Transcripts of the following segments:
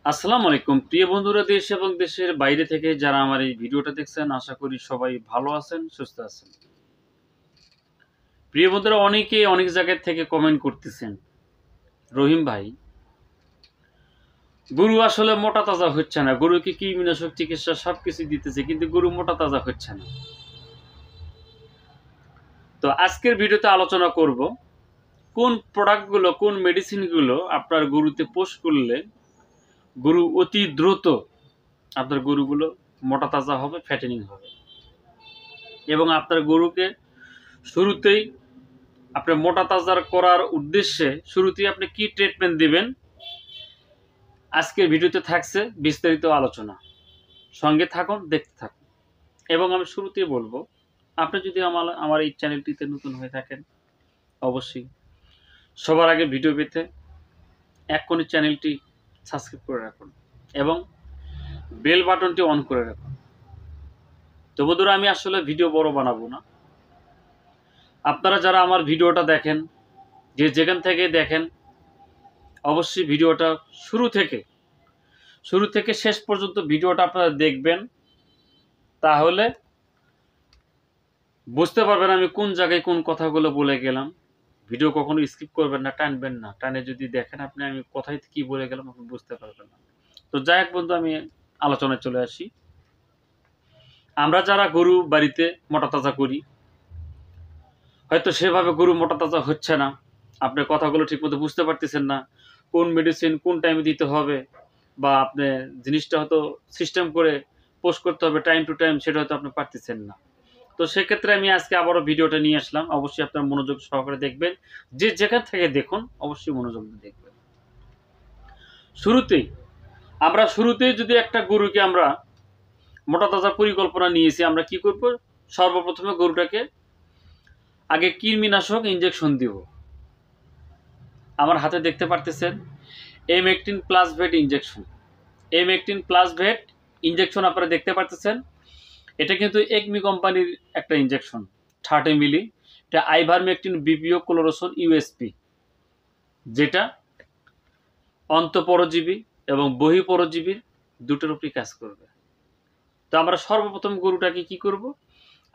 আসসালামু আলাইকুম প্রিয় বন্ধুরা, দেশ এবং দেশের বাইরে থেকে যারা আমার এই ভিডিওটা দেখছেন, আশা করি সবাই ভালো আছেন, সুস্থ আছেন। প্রিয় বন্ধুরা, অনেকে অনেক জায়গা থেকে কমেন্ট করতেছেন, রহিম ভাই, গরু আসলে মোটা তাজা হচ্ছে না, গরুকে কৃমিনাশক চিকিৎসা সবকিছু দিতেছে, কিন্তু গরু মোটা তাজা হচ্ছে না। তো আজকের ভিডিওতে আলোচনা করব কোন প্রোডাক্টগুলো, কোন মেডিসিনগুলো আপনার গরুতে পোষ করলে গরু অতি দ্রুত আপনার গরুগুলো মোটা তাজা হবে, ফ্যাটেনিং হবে, এবং আপনার গরুকে শুরুতেই আপনি মোটা তাজা করার উদ্দেশ্যে শুরুতেই আপনি কি ট্রিটমেন্ট দিবেন, আজকের ভিডিওতে থাকছে বিস্তারিত আলোচনা। সঙ্গে থাকুন, দেখতে থাকুন। এবং আমি শুরুতেই বলবো, আপনি যদি আমার এই চ্যানেলটিতে নতুন হয়ে থাকেন, অবশ্যই সবার আগে ভিডিও পেতে এক্ষুনি চ্যানেলটি সাবস্ক্রাইব করে রাখুন এবং বেল বাটনটি অন করে রাখুন। তো বন্ধুরা, আমি আসলে ভিডিও বড় বানাবো না। আপনারা যারা আমার ভিডিওটা দেখেন, যে যেখান থেকে দেখেন, অবশ্যই ভিডিওটা শুরু থেকে শেষ পর্যন্ত ভিডিওটা আপনারা দেখবেন, তাহলে বুঝতে পারবেন আমি কোন জায়গায় কোন কথাগুলো বলে গেলাম। ভিডিও কখনো স্কিপ করবেন না, টানবেন না। টানে যদি দেখেন আপনি আমি কোথায় কি বলে গেলাম, আপনি বুঝতে পারবেন না। তো যাই হোক বন্ধু, আমি আলোচনায় চলে আসি। আমরা যারা গরু বাড়িতে মোটা তাজা করি, হয়তো সেভাবে গরু মোটা তাজা হচ্ছে না, আপনি কথাগুলো ঠিকমতো বুঝতে পারতেছেন না, কোন মেডিসিন কোন টাইমে দিতে হবে, বা আপনি জিনিসটা হয়তো সিস্টেম করে পোস্ট করতে হবে টাইম টু টাইম, সেটা হয়তো আপনি পারতেছেন না। তো সেক্ষেত্রে আমি আজকে আবারও ভিডিওটা নিয়ে আসলাম। অবশ্যই আপনার মনোযোগ সহকারে দেখবেন, যে যেখান থেকে দেখুন অবশ্যই মনোযোগ দিয়ে দেখবেন। শুরুতেই যদি একটা গরুকে আমরা মোটা তাজা পরিকল্পনা নিয়েছি, আমরা কি করব, সর্বপ্রথমে গরুটাকে আগে কৃমিনাশক ইঞ্জেকশন দিব। আমার হাতে দেখতে পারতেছেন M18 plus vet injection. M18 plus vet injection আপনারা দেখতে পারতেছেন। এটা কিন্তু একমি কোম্পানির একটা ইঞ্জেকশন, 30 মিলি। এটা আইভারমেকটিন বিপিও ক্লোরোসন ইউএসপি, যেটা অন্তঃপরজীবী এবং বহিঃপরজীবীর দুটোর উপরই কাজ করবে। তো আমরা সর্বপ্রথম গরুটাকে কি করব,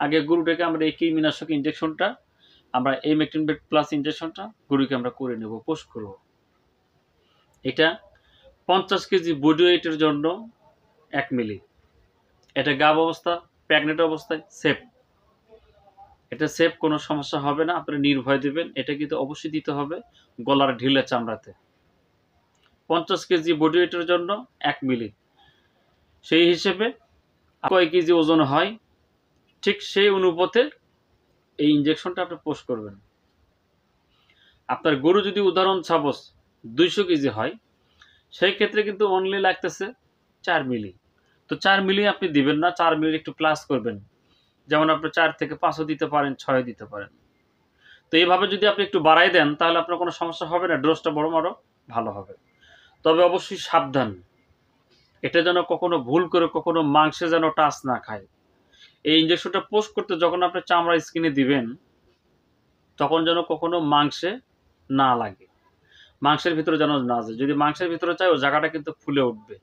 আগে গরুটাকে আমরা এই কৃমিনাশক ইঞ্জেকশনটা, আমরা M18 প্লাস ইঞ্জেকশনটা গরুকে আমরা করে নেব, পোষ করব। এটা 50 কেজি বডি ওয়েটের জন্য 1 মিলি। এটা গাব অবস্থা, প্রেগনেন্ট অবস্থায় সেফ। এটা সেফ, কোনো সমস্যা হবে না, আপনি নির্ভয় দেবেন। এটা কিন্তু অবশ্যই দিতে হবে গলার ঢিলে চামড়াতে। 50 কেজি বডি ওয়েটের জন্য 1 মিলি। সেই হিসেবে কয় কেজি ওজন হয়, ঠিক সেই অনুপাতে এই ইঞ্জেকশনটা আপনি পোষ করবেন। আপনার গরু যদি উদাহরণ সাপোজ 200 কেজি হয়, সেই ক্ষেত্রে কিন্তু অনলি লাগতেছে 4 মিলি। তো 4 মিলি আপনি দিবেন না, 4 মিলি একটু প্লাস করবেন। যেমন আপনি 4 থেকে 5ও দিতে পারেন, 6 দিতে পারেন। তো এইভাবে যদি আপনি একটু বাড়াই দেন, তাহলে আপনার কোনো সমস্যা হবে না, ডোজটা বড় ভালো হবে। তবে অবশ্যই সাবধান, এটা যেন কখনো ভুল করে কখনো মাংসে যেন টাচ না খায়। এই ইঞ্জেকশনটা পোস্ট করতে যখন আপনি চামড়া স্কিনে দিবেন, তখন যেন কখনো মাংসে না লাগে, মাংসের ভিতরে যেন না যায়। যদি মাংসের ভিতরে চায়, ও জায়গাটা কিন্তু ফুলে উঠবে,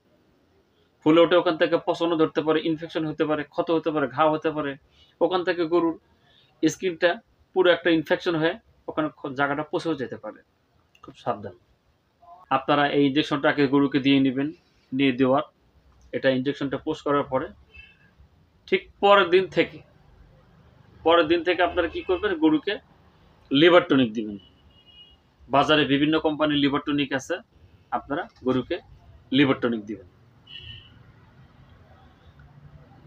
ফুলে উঠে ওখান থেকে পচনও ধরতে পারে, ইনফেকশন হতে পারে, ক্ষত হতে পারে, ঘা হতে পারে। ওখান থেকে গরুর স্কিনটা পুরো একটা ইনফেকশন হয়ে ওখানে জায়গাটা পচেও যেতে পারে। খুব সাবধান। আপনারা এই ইঞ্জেকশনটাকে গরুকে দিয়ে নেবেন। নিয়ে দেওয়ার এটা ইঞ্জেকশনটা পোস্ট করার পরে ঠিক পরের দিন থেকে আপনারা কি করবেন, গরুকে লিভার টনিক দিবেন। বাজারে বিভিন্ন কোম্পানির লিভার টনিক আছে, আপনারা গরুকে লিভার টনিক দিবেন।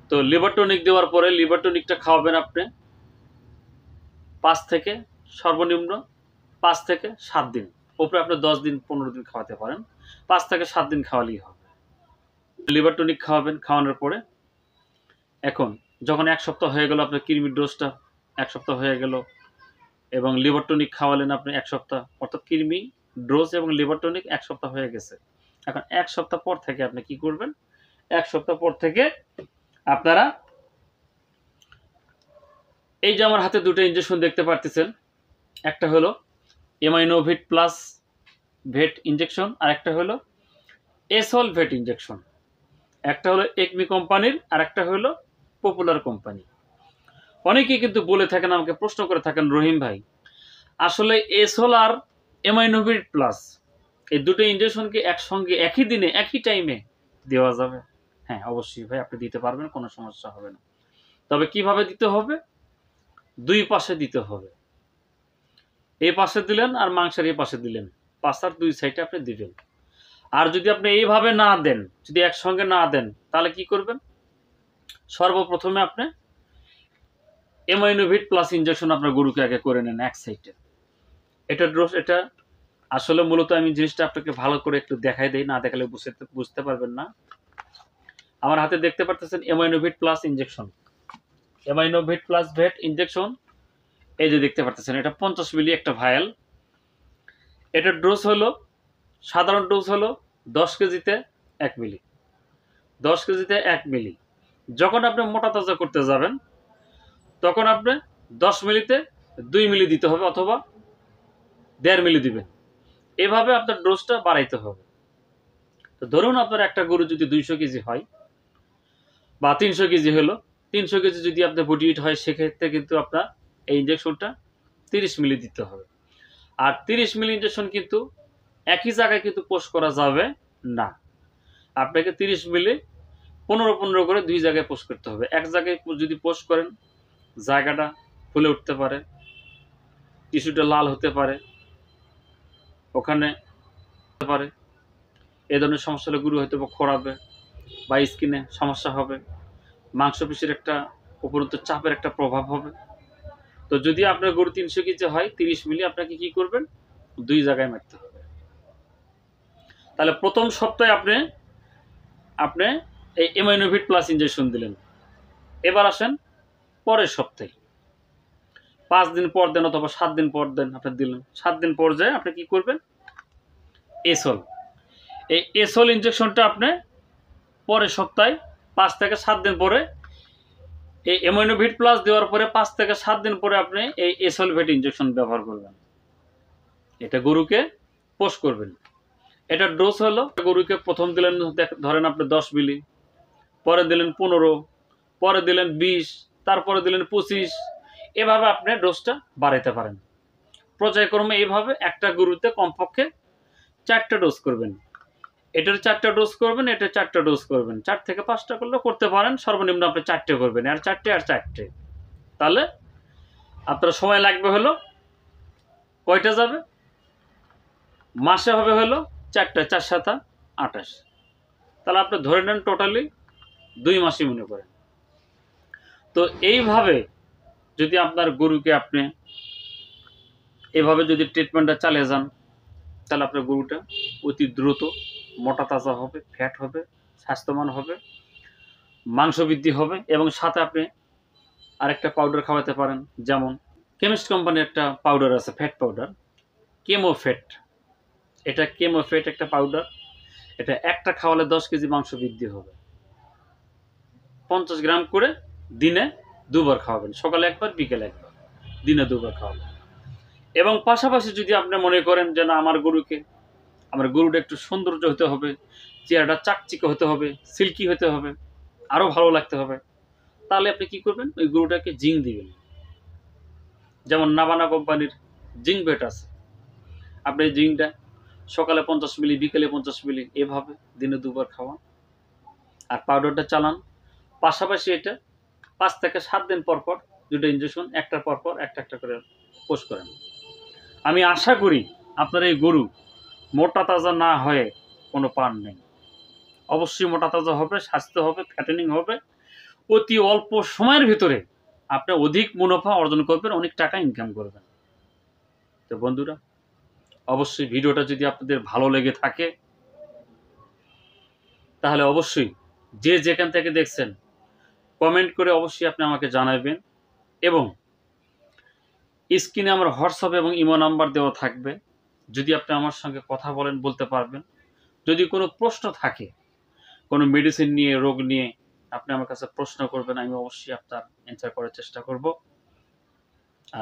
তো লিভার টনিক দেওয়ার পরে লিভার টনিকটা খাওয়াবেন আপনি সর্বনিম্ন 5 থেকে 7 দিন। ওপরে আপনি 10 দিন 15 দিন খাওয়াতে পারেন, 5 থেকে 7 দিন খাওয়ালেই হবে। লিভার টনিক খাওয়াবেন। খাওয়ানোর পরে এখন যখন 1 সপ্তাহ হয়ে গেল, আপনার কৃমির ডোজটা 1 সপ্তাহ হয়ে গেল, এবং লিভার টনিক খাওয়ালেন আপনি 1 সপ্তাহ, অর্থাৎ কৃমি ডোজ এবং লিভার টনিক 1 সপ্তাহ হয়ে গেছে। এখন 1 সপ্তাহ পর থেকে আপনি কি করবেন, 1 সপ্তাহ পর থেকে আপনারা এই যে আমার হাতে দুটো ইঞ্জেকশন দেখতে পারতেছেন, একটা হলো এমাইনোভিট প্লাস ভেট ইঞ্জেকশন, আর একটা হলো এসল ভেট ইঞ্জেকশন। একটা হলো একমি কোম্পানির, আর একটা হলো পপুলার কোম্পানি। অনেকেই কিন্তু বলে থাকেন, আমাকে প্রশ্ন করে থাকেন, রহিম ভাই আসলে এসল আর এমাইনোভিট প্লাস এই দুটো ইঞ্জেকশন কি একসঙ্গে একই দিনে একই টাইমে দেওয়া যাবে? হ্যাঁ, অবশ্যই ভাই, আপনি দিতে পারবেন, কোনো সমস্যা হবে না। তবে কিভাবে দিতে হবে? দুই পাশে দিতে হবে। এই পাশে দিলেন আর মাংসের এই পাশে দিলেন, পাশার দুই সাইডে আপনি দিবেন। আর যদি আপনি এইভাবে না দেন, যদি একসঙ্গে না দেন, তাহলে কি করবেন? সর্বপ্রথমে আপনি এমাইনোভিট প্লাস ইঞ্জেকশন আপনার গরুকে আগে করে নেন এক সাইডে। এটা ডোজ, এটা আসলে মূলত আমি জিনিসটা আপনাকে ভালো করে একটু দেখাই দেই, না দেখালে বুঝতে পারবেন না। আমার হাতে দেখতে পারতেছেন Aminovit plus injection, Aminovit plus vet injection. এই যে দেখতে পারতেছেন, এটা 50 মিলি একটা ভায়াল। এটার ডোজ হলো, সাধারণ ডোজ হলো 10 কেজিতে 1 মিলি, 10 কেজিতে 1 মিলি। যখন আপনি মোটা তাজা করতে যাবেন, তখন আপনি 10 মিলিতে 2 মিলি দিতে হবে, অথবা 1.5 মিলি দিবেন। এভাবে আপনার ডোজটা বাড়াইতে হবে। তো ধরুন আপনার একটা গরু যদি 200 কেজি হয় বা 300 কেজি হলো, 300 কেজি যদি আপনার বডি ওয়েট হয়, সেক্ষেত্রে কিন্তু আপনার এই ইঞ্জেকশনটা 30 মিলি দিতে হবে। আর 30 মিলি ইঞ্জেকশন কিন্তু একই জায়গায় কিন্তু পোস্ট করা যাবে না। আপনাকে 30 মিলি 15-15 করে 2 জায়গায় পোস্ট করতে হবে। এক জায়গায় যদি পোস্ট করেন, জায়গাটা ফুলে উঠতে পারে, টিস্যুটা লাল হতে পারে, ওখানে হতে পারে এ ধরনের সমস্যা হলে গরু হয়তো খোঁড়াবে বা স্কিনে সমস্যা হবে, মাংসপেশির একটা উপরন্ত চাপের একটা প্রভাব হবে। তো যদি আপনার গরু 300 কেজি হয়, 30 মিলি আপনাকে কি করবেন? 2 জায়গায় মারতে হবে। তাহলে প্রথম সপ্তাহে আপনি আপনি এই এমাইনোভিট প্লাস ইঞ্জেকশন দিলেন। এবার আসেন পরের সপ্তাহে 5 দিন পর দেন, অথবা 7 দিন পর দেন, আপনি দিলেন। 7 দিন পর যায় আপনি কি করবেন? এসল, এই এসল ইঞ্জেকশনটা আপনি পরের সপ্তাহে 5 থেকে 7 দিন পরে, এই এমাইনোভিট প্লাস দেওয়ার পরে 5 থেকে 7 দিন পরে আপনি এই এসলভেট ইঞ্জেকশন ব্যবহার করবেন। এটা গরুকে পোস্ট করবেন। এটার ডোজ হলো, গরুকে প্রথম দিলেন ধরেন আপনি 10 মিলি, পরে দিলেন 15, পরে দিলেন 20, তারপরে দিলেন 25। এভাবে আপনি ডোজটা বাড়াইতে পারেন পর্যায়ক্রমে। এইভাবে একটা গরুতে কমপক্ষে 4টা ডোজ করবেন। এটার 4টা ডোজ করবেন, এটা 4টা ডোজ করবেন। 4 থেকে 5টা করলে করতে পারেন, সর্বনিম্ন আপনি 4টে করবেন, আর 4টে আর 4টে। তাহলে আপনার সময় লাগবে হলো, কয়টা যাবে? মাসে হবে হলো 4টা, 4 7 28। তাহলে আপনি ধরে নেন টোটালি 2 মাসই মনে করেন। তো এইভাবে যদি আপনার গরুকে আপনি এভাবে যদি ট্রিটমেন্টটা চালিয়ে যান, তাহলে আপনার গরুটা অতি দ্রুত মোটা তাজা হবে, ফ্যাট হবে, স্বাস্থ্যবান হবে, মাংস বৃদ্ধি হবে। এবং সাথে আপনি আরেকটা পাউডার খাওয়াতে পারেন, যেমন কেমিস্ট কোম্পানির একটা পাউডার আছে, ফ্যাট পাউডার, কেমোফেট। এটা কেমোফেট একটা পাউডার। এটা একটা খাওয়ালে 10 কেজি মাংস বৃদ্ধি হবে। 50 গ্রাম করে দিনে 2বার খাওয়াবেন, সকালে একবার, বিকেলে একবার, দিনে 2বার খাওয়াবেন। এবং পাশাপাশি যদি আপনি মনে করেন যে না, আমার গরুটা একটু সৌন্দর্য হতে হবে, চেহারাটা চাকচিকে হতে হবে, সিল্কি হতে হবে, আরো ভালো লাগতে হবে, তাহলে আপনি কি করবেন? ওই গরুটাকে জিঙ্ক দিবেন। যেমন নাভানা কোম্পানির জিঙ্ক ভেট আছে, আপনি এই জিঙ্কটা সকালে 50 মিলি, বিকেলে 50 মিলি, এভাবে দিনে 2বার খাওয়ান আর পাউডারটা চালান। পাশাপাশি এটা 5 থেকে 7 দিন পর পর 2টা ইঞ্জেকশন, একটার পর পর একটা একটা করে পোস্ট করেন। আমি আশা করি আপনার এই গরু মোটা তাজা না হয়ে কোনো পান নেই। অবশ্যই মোটা তাজা হবে, স্বাস্থ্য হবে, ফ্যাটেনিং হবে। অতি অল্প সময়ের ভিতরে আপনি অধিক মুনাফা অর্জন করবেন, অনেক টাকা ইনকাম করবেন। তো বন্ধুরা, অবশ্যই ভিডিওটা যদি আপনাদের ভালো লেগে থাকে, তাহলে অবশ্যই যে যেখান থেকে দেখছেন কমেন্ট করে অবশ্যই আপনি আমাকে জানাবেন। এবং স্ক্রিনে আমার হোয়াটসঅ্যাপ এবং ইমো নাম্বার দেওয়া থাকবে, যদি আপনি আমার সঙ্গে কথা বলেন, বলতে পারবেন। যদি কোনো প্রশ্ন থাকে, কোনো মেডিসিন নিয়ে, রোগ নিয়ে, আপনি আমার কাছে প্রশ্ন করবেন, আমি অবশ্যই আপনার অ্যান্সার করার চেষ্টা করব।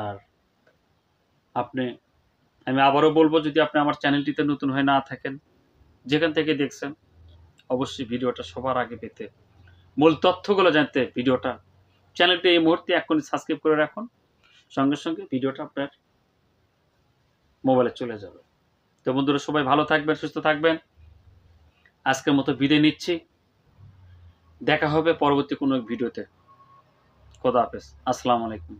আর আমি আবারও বলবো, যদি আপনি আমার চ্যানেলটিতে নতুন হয়ে না থাকেন, যেখান থেকে দেখছেন অবশ্যই ভিডিওটা সবার আগে পেতে, মূল তথ্যগুলো জানতে ভিডিওটা চ্যানেলটি এই মুহূর্তে এখনই সাবস্ক্রাইব করে রাখুন, সঙ্গে সঙ্গে ভিডিওটা আপনার মোবাইলে চলে যাবে। তো বন্ধুরা, সবাই ভালো থাকবেন, সুস্থ থাকবেন। আজকের মতো বিদায় নিচ্ছি, দেখা হবে পরবর্তী কোনো ভিডিওতে। খোদা হাফেজ, আসসালামু আলাইকুম।